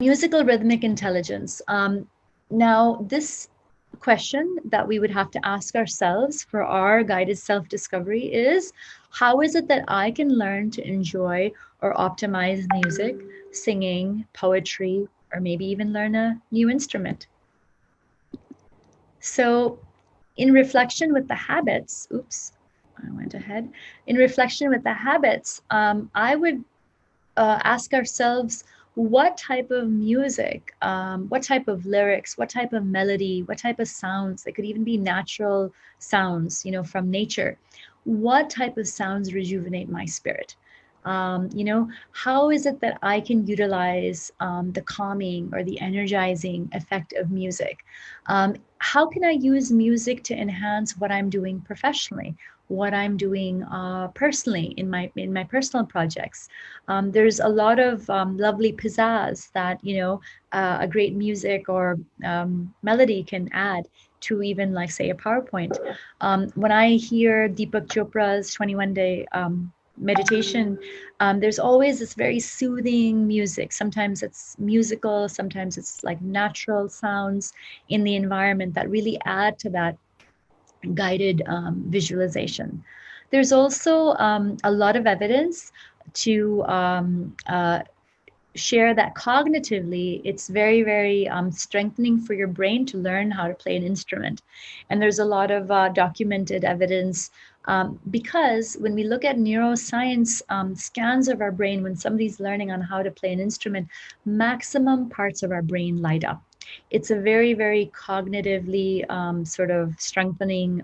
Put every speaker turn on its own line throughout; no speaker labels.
Musical rhythmic intelligence. Now, this question that we would have to ask ourselves for our guided self-discovery is, how is it that I can learn to enjoy or optimize music, singing, poetry, or maybe even learn a new instrument? So in reflection with the habits, oops, I went ahead. In reflection with the habits, I would ask ourselves, what type of music, what type of lyrics, what type of melody, what type of sounds, they could even be natural sounds, from nature. What type of sounds rejuvenate my spirit? How is it that I can utilize the calming or the energizing effect of music? How can I use music to enhance what I'm doing professionally, what I'm doing personally in my personal projects? There's a lot of lovely pizzazz that a great music or melody can add to, even like say a PowerPoint. When I hear Deepak Chopra's 21 Day meditation, there's always this very soothing music. Sometimes it's musical, sometimes it's like natural sounds in the environment that really add to that guided visualization. There's also a lot of evidence to share that cognitively, it's very, very strengthening for your brain to learn how to play an instrument. And there's a lot of documented evidence because when we look at neuroscience scans of our brain, when somebody's learning on how to play an instrument, maximum parts of our brain light up. It's a very, very cognitively sort of strengthening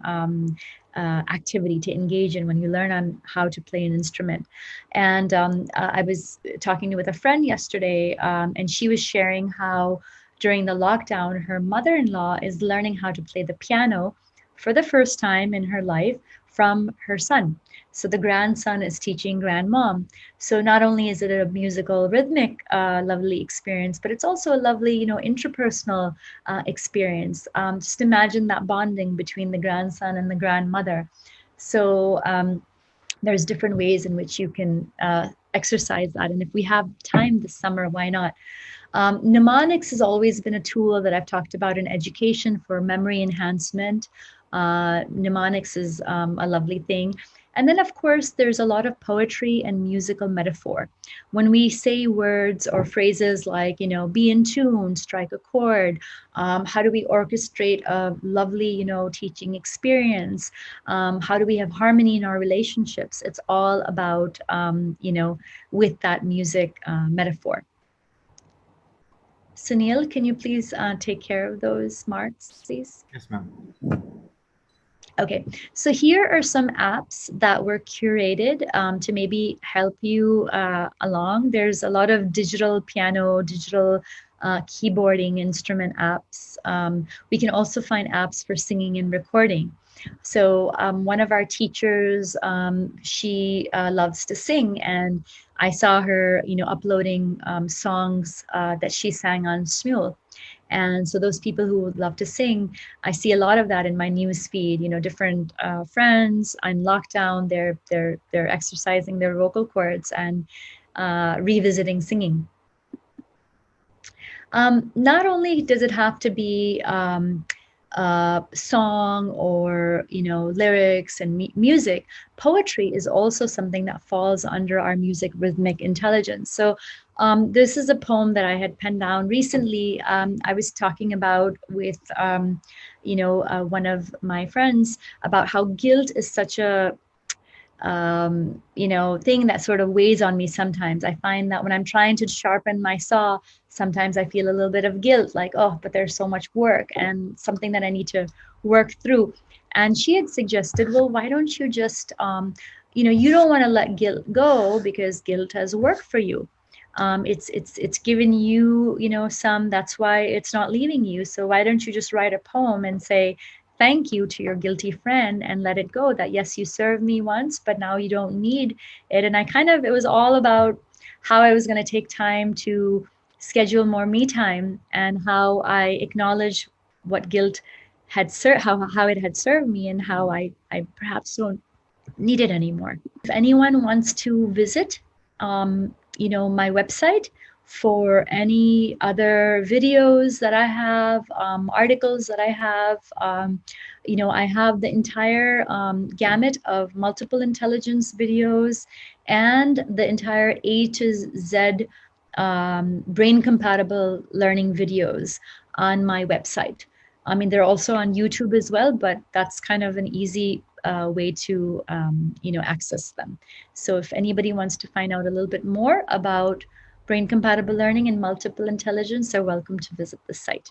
activity to engage in when you learn on how to play an instrument. And I was talking with a friend yesterday, and she was sharing how during the lockdown, her mother-in-law is learning how to play the piano for the first time in her life from her son. So the grandson is teaching grandmom. So not only is it a musical, rhythmic, lovely experience, but it's also a lovely, interpersonal experience. Just imagine that bonding between the grandson and the grandmother. So there's different ways in which you can exercise that. And if we have time this summer, why not? Mnemonics has always been a tool that I've talked about in education for memory enhancement. Mnemonics is a lovely thing. And then, of course, there's a lot of poetry and musical metaphor. When we say words or phrases like, be in tune, strike a chord, how do we orchestrate a lovely, teaching experience? How do we have harmony in our relationships? It's all about, with that music metaphor. Sunil, can you please take care of those marks, please?
Yes, ma'am.
Okay, so here are some apps that were curated to maybe help you along. There's a lot of digital piano, digital keyboarding instrument apps. We can also find apps for singing and recording. So one of our teachers, she loves to sing, and I saw her, uploading songs that she sang on Smule. And so those people who would love to sing, I see a lot of that in my news feed. Different friends on lockdown, they're exercising their vocal cords and revisiting singing. Not only does it have to be song or lyrics and music, poetry is also something that falls under our music rhythmic intelligence. So this is a poem that I had penned down recently. I was talking about with one of my friends about how guilt is such a thing that sort of weighs on me sometimes. I find that when I'm trying to sharpen my saw, sometimes I feel a little bit of guilt, like, oh, but there's so much work and something that I need to work through. And she had suggested, well, why don't you just, you don't want to let guilt go because guilt has worked for you. It's given you, some, that's why it's not leaving you. So why don't you just write a poem and say, thank you to your guilty friend and let it go, that yes, you served me once, but now you don't need it. And it was all about how I was going to take time to schedule more me time and how I acknowledge what guilt had how it had served me and how I perhaps don't need it anymore. If anyone wants to visit, my website for any other videos that I have, articles that I have. I have the entire gamut of multiple intelligence videos and the entire A to Z brain compatible learning videos on my website. I mean, they're also on YouTube as well, but that's kind of an easy way to access them. So if anybody wants to find out a little bit more about brain compatible learning and multiple intelligence, they're welcome to visit the site.